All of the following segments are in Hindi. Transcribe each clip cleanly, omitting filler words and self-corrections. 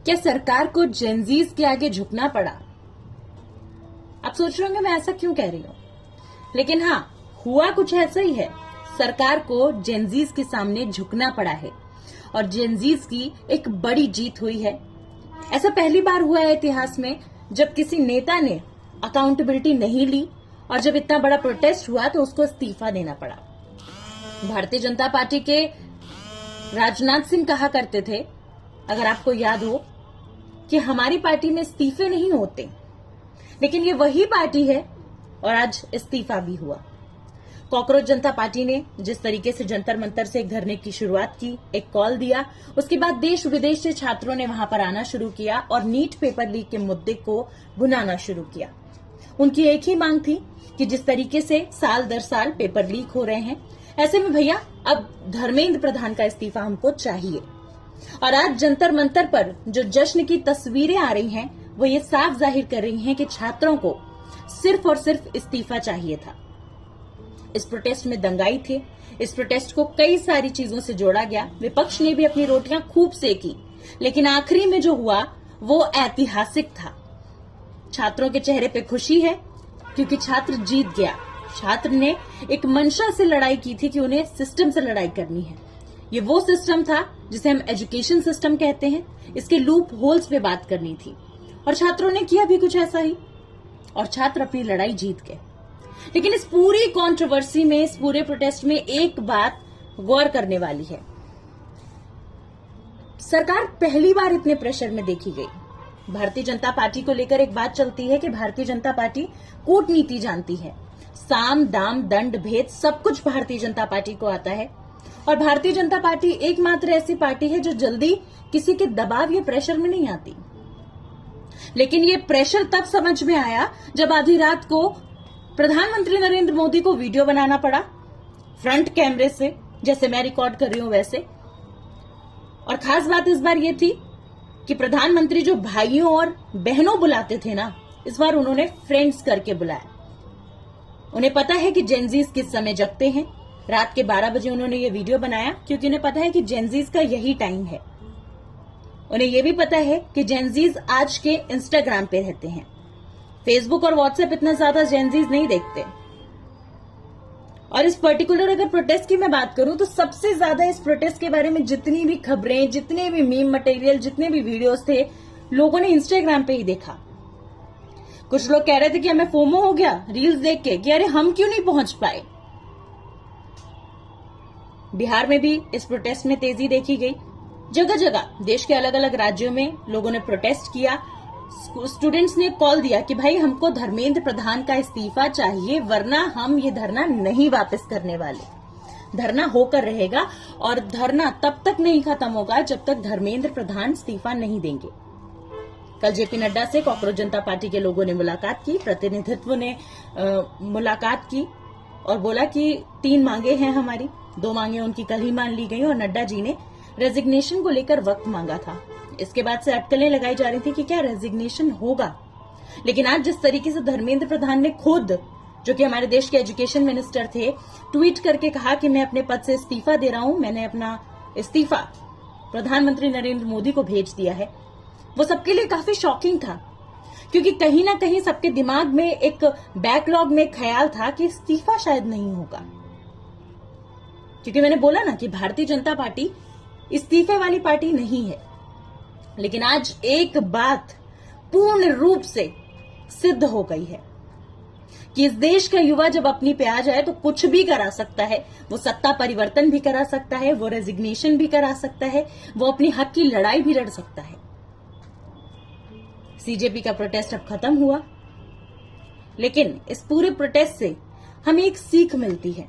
क्या सरकार को जेनजीज के आगे झुकना पड़ा? आप सोच रहे होंगे मैं ऐसा क्यों कह रही हूं, लेकिन हाँ, हुआ कुछ ऐसा ही है। सरकार को जेनजीज के सामने झुकना पड़ा है और जेनजीज की एक बड़ी जीत हुई है। ऐसा पहली बार हुआ है इतिहास में जब किसी नेता ने अकाउंटेबिलिटी नहीं ली और जब इतना बड़ा प्रोटेस्ट हुआ तो उसको इस्तीफा देना पड़ा। भारतीय जनता पार्टी के राजनाथ सिंह कहा करते थे, अगर आपको याद हो, कि हमारी पार्टी में इस्तीफे नहीं होते, लेकिन ये वही पार्टी है और आज इस्तीफा भी हुआ। कॉकरोच जनता पार्टी ने जिस तरीके से जंतर मंतर से एक धरने की शुरुआत की, एक कॉल दिया, उसके बाद देश विदेश से छात्रों ने वहां पर आना शुरू किया और नीट पेपर लीक के मुद्दे को भुनाना शुरू किया। उनकी एक ही मांग थी कि जिस तरीके से साल दर साल पेपर लीक हो रहे हैं, ऐसे में भैया अब धर्मेंद्र प्रधान का इस्तीफा हमको चाहिए। और आज जंतर मंतर पर जो जश्न की तस्वीरें आ रही हैं, वो ये साफ जाहिर कर रही हैं कि छात्रों को सिर्फ और सिर्फ इस्तीफा चाहिए था। इस प्रोटेस्ट में दंगाई थे, इस प्रोटेस्ट को कई सारी चीजों से जोड़ा गया, विपक्ष ने भी अपनी रोटियां खूब सेकी, लेकिन आखिरी में जो हुआ वो ऐतिहासिक था। छात्रों के चेहरे पे खुशी है क्योंकि छात्र जीत गया। छात्र ने एक मंशा से लड़ाई की थी कि उन्हें सिस्टम से लड़ाई करनी है। ये वो सिस्टम था जिसे हम एजुकेशन सिस्टम कहते हैं। इसके लूप होल्स पे बात करनी थी और छात्रों ने किया भी कुछ ऐसा ही और छात्र अपनी लड़ाई जीत गए। लेकिन इस पूरी कंट्रोवर्सी में, इस पूरे प्रोटेस्ट में एक बात गौर करने वाली है। सरकार पहली बार इतने प्रेशर में देखी गई। भारतीय जनता पार्टी को लेकर एक बात चलती है कि भारतीय जनता पार्टी कूटनीति जानती है। साम दाम दंड भेद सब कुछ भारतीय जनता पार्टी को आता है और भारतीय जनता पार्टी एकमात्र ऐसी पार्टी है जो जल्दी किसी के दबाव या प्रेशर में नहीं आती। लेकिन ये प्रेशर तब समझ में आया जब आधी रात को प्रधानमंत्री नरेंद्र मोदी को वीडियो बनाना पड़ा फ्रंट कैमरे से, जैसे मैं रिकॉर्ड कर रही हूं वैसे। और खास बात इस बार ये थी कि प्रधानमंत्री जो भाइयों और बहनों बुलाते थे ना, इस बार उन्होंने फ्रेंड्स करके बुलाया। उन्हें पता है कि जेनजीज किस समय जगते हैं। रात के 12 बजे उन्होंने ये वीडियो बनाया क्योंकि उन्हें पता है कि जेनजीज का यही टाइम है। उन्हें यह भी पता है कि जेनजीज आज के इंस्टाग्राम पे रहते हैं, फेसबुक और व्हाट्सएप इतना ज्यादा जेनजीज नहीं देखते। और इस पर्टिकुलर अगर प्रोटेस्ट की मैं बात करूं तो सबसे ज्यादा इस प्रोटेस्ट के बारे में जितनी भी खबरें, जितने भी मीम मटेरियल, जितने भी वीडियोस थे, लोगों ने इंस्टाग्राम पे ही देखा। कुछ लोग कह रहे थे कि हमें फोमो हो गया रील्स देख के कि अरे हम क्यों नहीं पहुंच पाए। बिहार में भी इस प्रोटेस्ट में तेजी देखी गई। जगह जगह देश के अलग अलग राज्यों में लोगों ने प्रोटेस्ट किया। स्टूडेंट्स ने कॉल दिया कि भाई हमको धर्मेंद्र प्रधान का इस्तीफा चाहिए, वरना हम ये धरना नहीं वापस करने वाले। धरना होकर रहेगा और धरना तब तक नहीं खत्म होगा जब तक धर्मेंद्र प्रधान इस्तीफा नहीं देंगे। कल जेपी नड्डा से कॉकरोच जनता पार्टी के लोगों ने मुलाकात की, प्रतिनिधित्व ने मुलाकात की और बोला कि 3 मांगे हैं हमारी। 2 मांगे उनकी कल ही मान ली गई और नड्डा जी ने रेजिग्नेशन को लेकर वक्त मांगा था। इसके बाद से अटकलें लगाई जा रही थी कि क्या रेजिग्नेशन होगा। लेकिन आज जिस तरीके से धर्मेंद्र प्रधान ने खुद, जो कि हमारे देश के एजुकेशन मिनिस्टर थे, ट्वीट करके कहा कि मैं अपने पद से इस्तीफा दे रहा हूं, मैंने अपना इस्तीफा प्रधानमंत्री नरेंद्र मोदी को भेज दिया है, वो सबके लिए काफी शॉकिंग था। क्योंकि कहीं ना कहीं सबके दिमाग में एक बैकलॉग में ख्याल था कि इस्तीफा शायद नहीं होगा। क्योंकि मैंने बोला ना कि भारतीय जनता पार्टी इस्तीफे वाली पार्टी नहीं है। लेकिन आज एक बात पूर्ण रूप से सिद्ध हो गई है कि इस देश का युवा जब अपनी पे आ जाए तो कुछ भी करा सकता है। वो सत्ता परिवर्तन भी करा सकता है, वो रेजिग्नेशन भी करा सकता है, वो अपनी हक की लड़ाई भी लड़ सकता है। सीजेपी का प्रोटेस्ट अब खत्म हुआ, लेकिन इस पूरे प्रोटेस्ट से हमें एक सीख मिलती है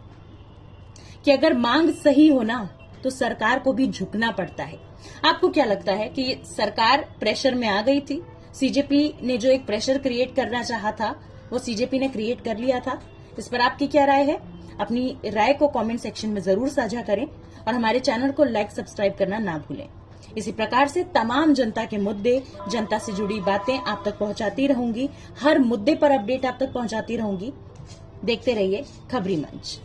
कि अगर मांग सही हो ना तो सरकार को भी झुकना पड़ता है। आपको क्या लगता है कि सरकार प्रेशर में आ गई थी? सीजेपी ने जो एक प्रेशर क्रिएट करना चाहा था वो सीजेपी ने क्रिएट कर लिया था? इस पर आपकी क्या राय है? अपनी राय को कमेंट सेक्शन में जरूर साझा करें और हमारे चैनल को लाइक सब्सक्राइब करना ना भूलें। इसी प्रकार से तमाम जनता के मुद्दे, जनता से जुड़ी बातें आप तक पहुंचाती रहूंगी। हर मुद्दे पर अपडेट आप तक पहुंचाती रहूंगी। देखते रहिए खबरी मंच।